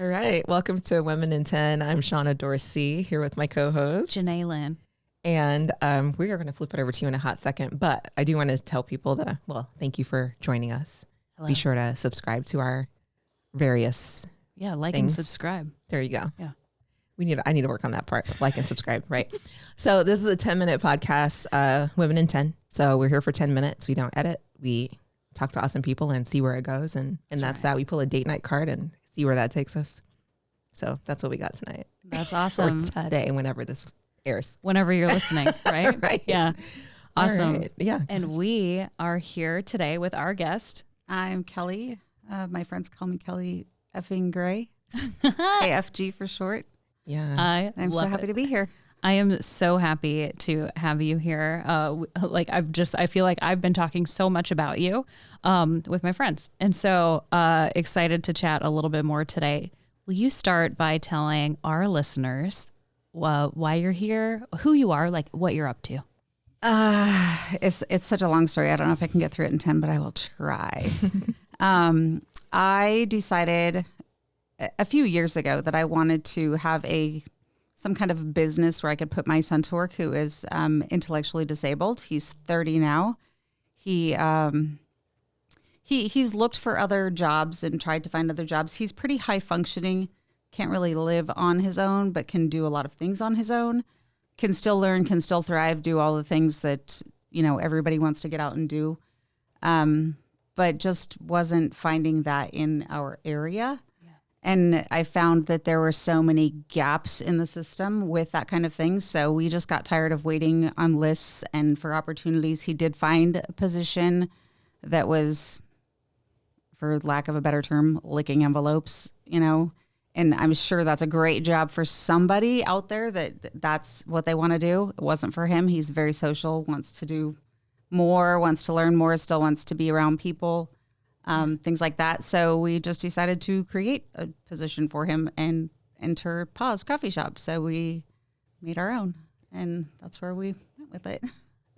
All right. Welcome to Women in 10. I'm Shauna Dorsey here with my co-host, Janae Lynn. And we are going to flip it over to you in a hot second. But I do want to tell people thank you for joining us. Hello. Be sure to subscribe to our various like things. and subscribe. There you go. Yeah. I need to work on that part. Like and subscribe. Right. So this is a 10-minute podcast, Women in 10. So we're here for 10 minutes. We don't edit. We talk to awesome people and see where it goes. And that's right. that. We pull a date night card and see where that takes us. So that's what we got tonight. That's awesome. Or today, whenever this airs. Whenever you're listening, right? Right. Yeah. Awesome. Right. Yeah. And we are here today with our guest. I'm Kelly. My friends call me Kelly effing Gray. AFG for short. Yeah. I'm so happy to be here. I am so happy to have you here. I feel like I've been talking so much about you with my friends. And so excited to chat a little bit more today. Will you start by telling our listeners why you're here, who you are, like what you're up to? It's such a long story. I don't know if I can get through it in 10, but I will try. I decided a few years ago that I wanted to have some kind of business where I could put my son to work, who is intellectually disabled. He's 30 now. He's looked for other jobs and tried to find other jobs. He's pretty high functioning, can't really live on his own, but can do a lot of things on his own, can still learn, can still thrive, do all the things that, everybody wants to get out and do. But just wasn't finding that in our area. Yeah. And I found that there were so many gaps in the system with that kind of thing. So we just got tired of waiting on lists and for opportunities. He did find a position that was, for lack of a better term, licking envelopes, and I'm sure that's a great job for somebody out there that's what they want to do. It wasn't for him. He's very social, wants to do more, wants to learn more, still wants to be around people, things like that. So we just decided to create a position for him and enter Pause Coffee Shop. So we made our own, and that's where we went with it.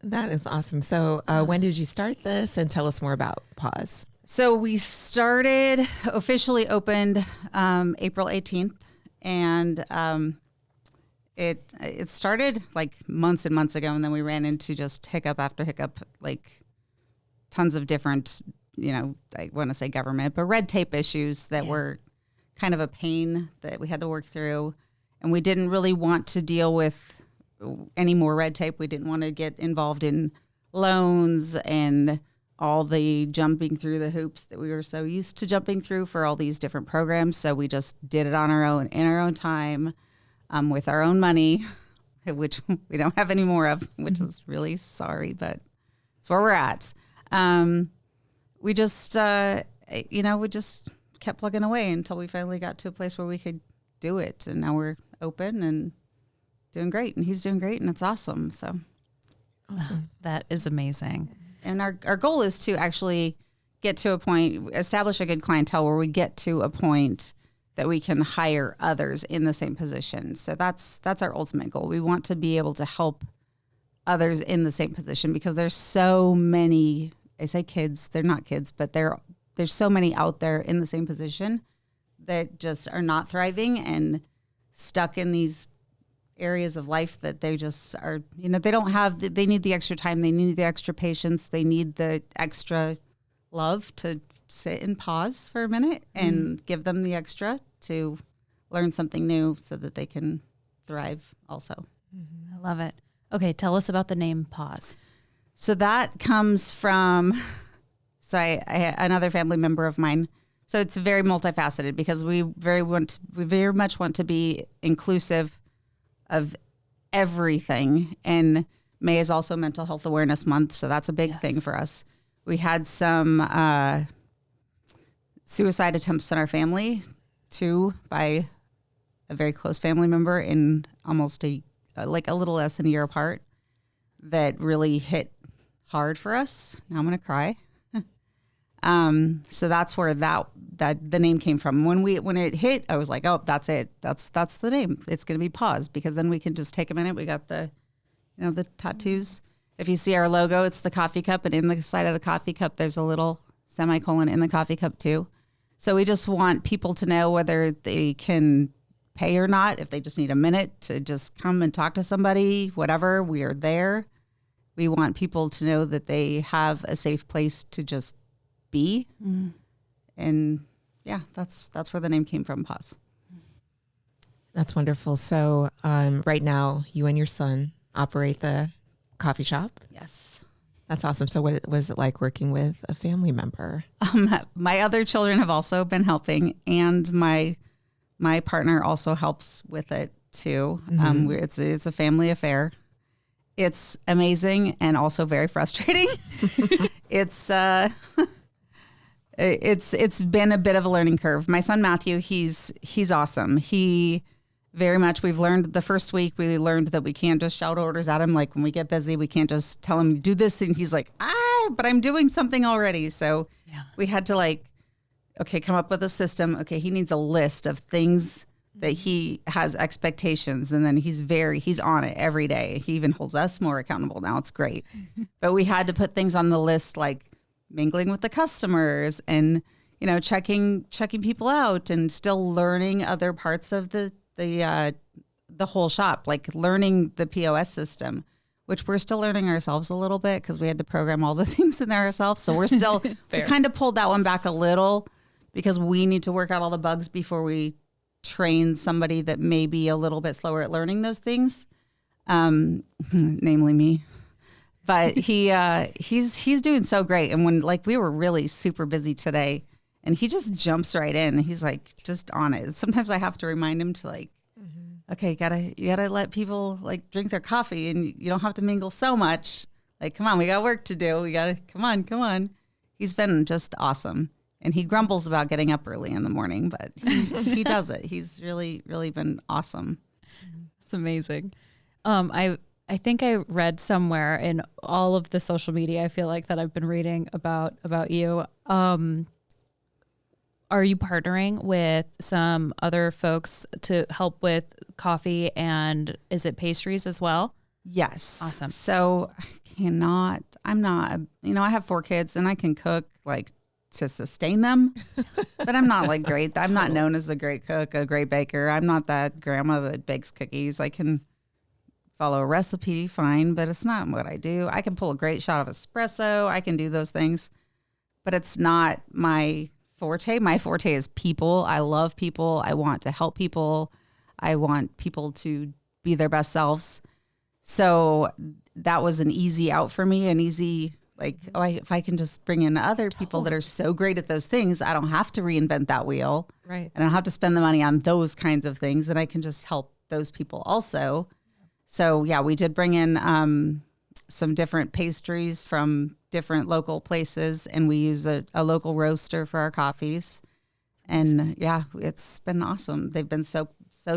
That is awesome. So when did you start this, and tell us more about Pause? So we officially opened April 18th, and it started like months and months ago, and then we ran into just hiccup after hiccup, like tons of different, I want to say government, but red tape issues that were kind of a pain that we had to work through. And we didn't really want to deal with any more red tape. We didn't want to get involved in loans and all the jumping through the hoops that we were so used to jumping through for all these different programs. So we just did it on our own, in our own time, with our own money, which we don't have any more of, which is really sorry, but it's where we're at. We just, we just kept plugging away until we finally got to a place where we could do it. And now we're open and doing great, and he's doing great, and it's awesome. So awesome. That is amazing. And our goal is to actually get to a point, establish a good clientele where we get to a point that we can hire others in the same position. So that's our ultimate goal. We want to be able to help others in the same position, because there's so many, I say kids, they're not kids, but there's so many out there in the same position that just are not thriving and stuck in these areas of life that they just are, they don't have, they need the extra time, they need the extra patience, they need the extra love to sit and pause for a minute and give them the extra to learn something new so that they can thrive also. I love it. Okay, tell us about the name Pause. So that comes from, I another family member of mine. So it's very multifaceted, because we very much want to be inclusive of everything. And May is also Mental Health Awareness Month, so that's a big thing for us. We had some suicide attempts in our family, too, by a very close family member in almost a little less than a year apart, that really hit hard for us. Now I'm going to cry. So that's where that the name came from. When it hit, I was like, oh, that's it. That's the name. It's going to be Pause, because then we can just take a minute. We got the tattoos. If you see our logo, it's the coffee cup, and in the side of the coffee cup, there's a little semicolon in the coffee cup too. So we just want people to know whether they can pay or not. If they just need a minute to just come and talk to somebody, whatever, we are there. We want people to know that they have a safe place to just be. And yeah, that's where the name came from, Pause. That's wonderful. So right now, you and your son operate the coffee shop. Yes. That's awesome. So what was it like working with a family member? My other children have also been helping, and my partner also helps with it too. It's a family affair. It's amazing and also very frustrating. It's been a bit of a learning curve. My son Matthew, he's awesome. We've learned the first week, we learned that we can't just shout orders at him. Like when we get busy, we can't just tell him do this. And he's like, but I'm doing something already. So we had to come up with a system. Okay, he needs a list of things that he has expectations. And then he's on it every day. He even holds us more accountable now. It's great. But we had to put things on the list like mingling with the customers and, checking people out and still learning other parts of the whole shop, like learning the POS system, which we're still learning ourselves a little bit because we had to program all the things in there ourselves. So we're still, we kind of pulled that one back a little because we need to work out all the bugs before we train somebody that may be a little bit slower at learning those things, namely me. But he's doing so great. And when we were really super busy today, and he just jumps right in. He's just on it. Sometimes I have to remind him to okay, you gotta let people drink their coffee, and you don't have to mingle so much. Come on, we got work to do. We gotta come on. He's been just awesome, and he grumbles about getting up early in the morning, but he does it. He's really, really been awesome. It's amazing. I think I read somewhere in all of the social media, I feel like that I've been reading about you. Are you partnering with some other folks to help with coffee, and is it pastries as well? Yes. Awesome. So I'm not, I have 4 kids and I can cook to sustain them, but I'm not great. I'm not known as a great cook, a great baker. I'm not that grandma that bakes cookies. I can follow a recipe fine, but it's not what I do. I can pull a great shot of espresso. I can do those things, but it's not my forte. My forte is people. I love people. I want to help people. I want people to be their best selves. So that was an easy out for me, an easy, if I can just bring in other people that are so great at those things, I don't have to reinvent that wheel. Right. And I don't have to spend the money on those kinds of things. And I can just help those people also. So yeah, we did bring in some different pastries from different local places, and we use a local roaster for our coffees. And yeah, it's been awesome. They've been so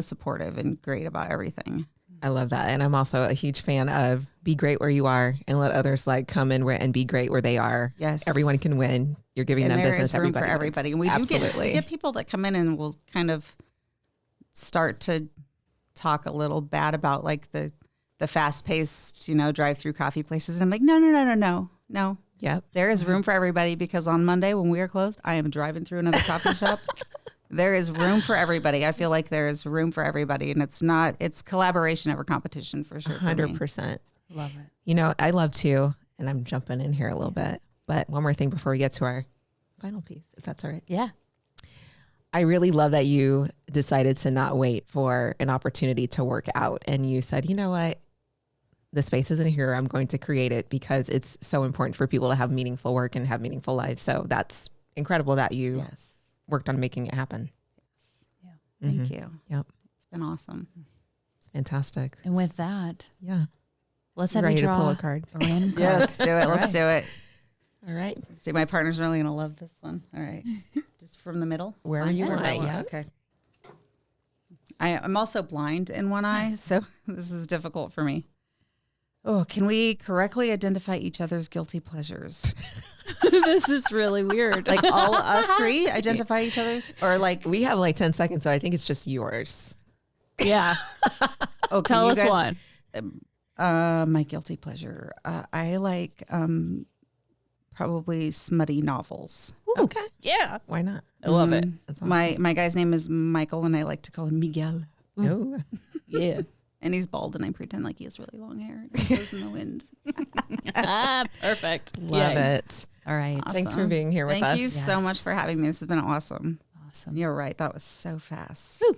supportive and great about everything. I love that. And I'm also a huge fan of be great where you are and let others come in and be great where they are. Yes. Everyone can win. You're giving them business. There is room for everybody. And we Absolutely. do get people that come in and will kind of start to talk a little bad about the fast-paced, drive-through coffee places. And I'm like, no. Yep. There is room for everybody, because on Monday when we are closed, I am driving through another coffee shop. There is room for everybody. I feel like there is room for everybody, and it's collaboration over competition for sure. 100%. Love it. I love to, and I'm jumping in here a little bit, but one more thing before we get to our final piece, if that's all right. Yeah. I really love that you decided to not wait for an opportunity to work out, and you said, you know what? The space isn't here. I'm going to create it because it's so important for people to have meaningful work and have meaningful lives. So that's incredible that you worked on making it happen. Yes. Yeah. Thank you. Yep. It's been awesome. It's fantastic. And with that, let's have ready you draw to pull a card. A random card. Yeah, let's do it. Let's do it. All right. Let's do. My partner's really going to love this one. All right. Just from the middle. Wherever you want. Yeah. Okay. I'm also blind in one eye, so this is difficult for me. Oh, can we correctly identify each other's guilty pleasures? This is really weird. All us 3 identify each other's, or we have 10 seconds, so I think it's just yours. Yeah. Okay, Tell us one. My guilty pleasure. I like probably smutty novels. Okay. Yeah. Why not? I love it. That's awesome. My guy's name is Michael, and I like to call him Miguel. Oh, Yeah. And he's bald, and I pretend like he has really long hair. It goes in the wind. Perfect. love Yay. it. All right. Awesome. Thanks for being here with us. Thank you so Yes. much for having me. This has been awesome. Awesome. You're right. That was so fast. Woo.